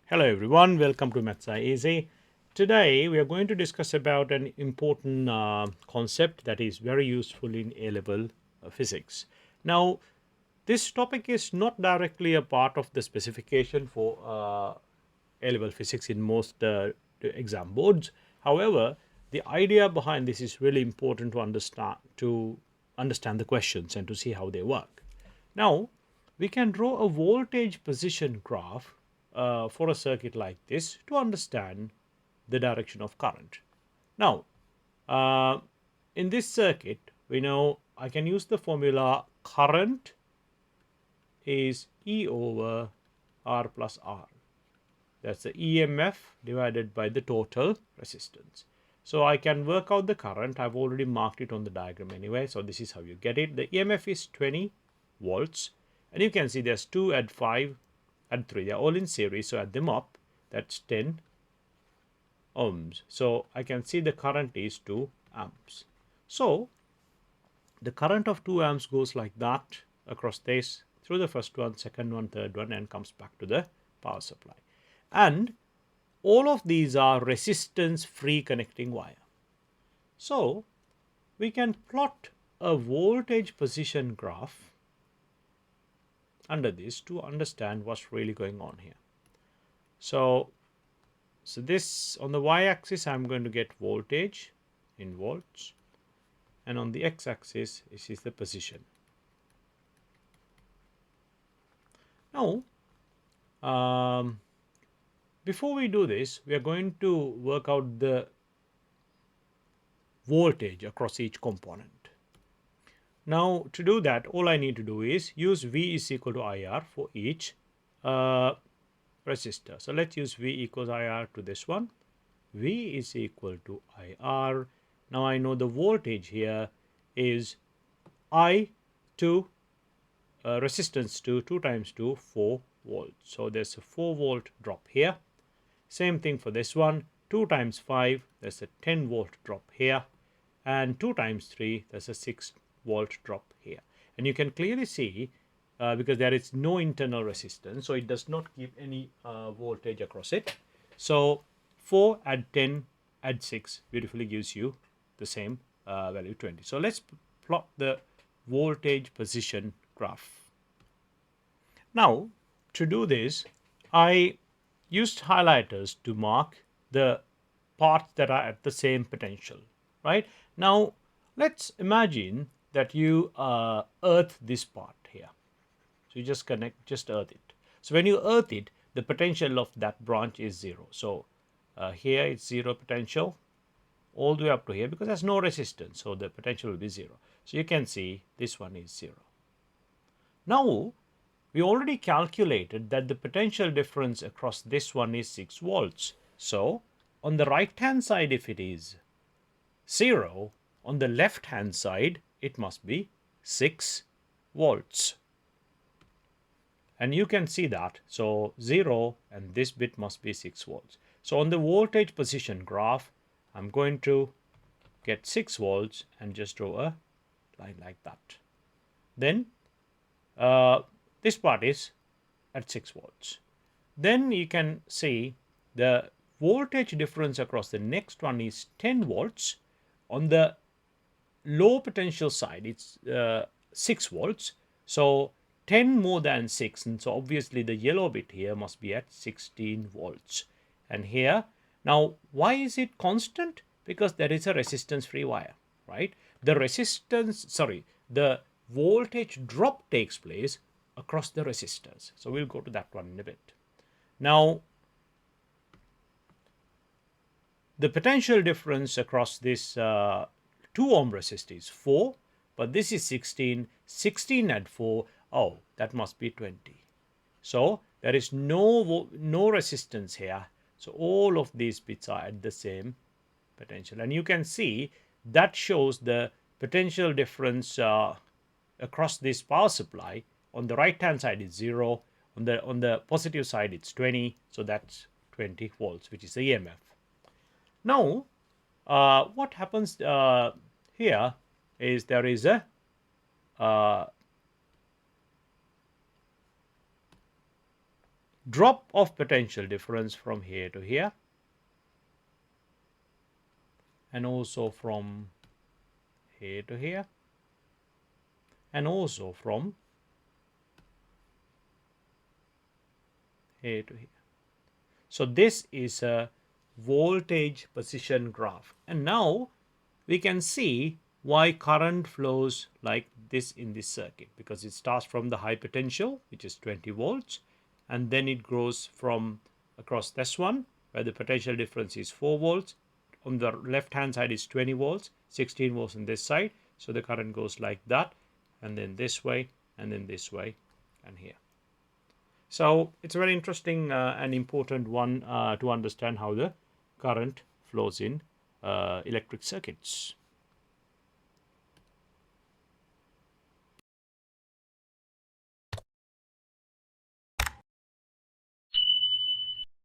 Hello everyone, welcome to Maths Easy. Today we are going to discuss about an important concept that is very useful in A-level physics. Now, this topic is not directly a part of the specification for A-level physics in most exam boards. However, the idea behind this is really important to understand the questions and to see how they work. Now, we can draw a voltage position graph for a circuit like this to understand the direction of current. Now, uh, in this circuit, we know I can use the formula current is E over R plus R. That's the EMF divided by the total resistance. So I can work out the current. I've already marked it on the diagram anyway. So this is how you get it. The EMF is 20 volts. And you can see there's 2, add 5, add 3. They're all in series. So add them up. That's 10 ohms. So I can see the current is 2 amps. So the current of 2 amps goes like that across this through the first one, second one, third one, and comes back to the power supply. And all of these are resistance free connecting wire. So we can plot a voltage position graph under this to understand what's really going on here. So this on the y-axis I'm going to get voltage in volts, and on the x-axis this is the position. Now before we do this, we are going to work out the voltage across each component. Now to do that, all I need to do is use V is equal to IR for each resistor. So let's use V equals IR to this one. V is equal to IR. Now I know the voltage here is I to resistance to 2 times 2, 4 volts. So there's a 4 volt drop here. Same thing for this one, 2 times 5, there's a 10 volt drop here, and 2 times 3, there's a 6 volt drop here. And you can clearly see because there is no internal resistance, so it does not give any voltage across it. So 4 add 10 add 6 beautifully gives you the same value 20. So let's plot the voltage position graph. Now to do this, I used highlighters to mark the parts that are at the same potential, right? Now let's imagine that you earth this part here. So you just earth it. So when you earth it, the potential of that branch is 0. So here it's 0 potential all the way up to here because there's no resistance. So the potential will be 0. So you can see this one is 0. Now we already calculated that the potential difference across this one is 6 volts. So on the right hand side, if it is 0, on the left hand side it must be 6 volts. And you can see that. So 0 and this bit must be 6 volts. So on the voltage position graph, I'm going to get 6 volts and just draw a line like that. Then this part is at 6 volts. Then you can see the voltage difference across the next one is 10 volts. On the low potential side, it's 6 volts. So 10 more than 6, and so obviously the yellow bit here must be at 16 volts. And here, now why is it constant? Because there is a resistance free wire, right? The voltage drop takes place across the resistors. So we'll go to that one in a bit. Now the potential difference across this 2 ohm resistor is 4, but this is 16. 16 add 4, oh, that must be 20. So there is no resistance here. So all of these bits are at the same potential. And you can see that shows the potential difference across this power supply. On the right hand side is 0. On the positive side it's 20. So that's 20 volts, which is the EMF. Now what happens here is there is a drop of potential difference from here to here, and also from here to here, and also from here to here. So this is a voltage position graph, and now we can see why current flows like this in this circuit, because it starts from the high potential, which is 20 volts, and then it grows from across this one where the potential difference is 4 volts. On the left hand side is 20 volts, 16 volts on this side, so the current goes like that, and then this way, and then this way, and here. So it's a very interesting and important one to understand how the current flows in electric circuits.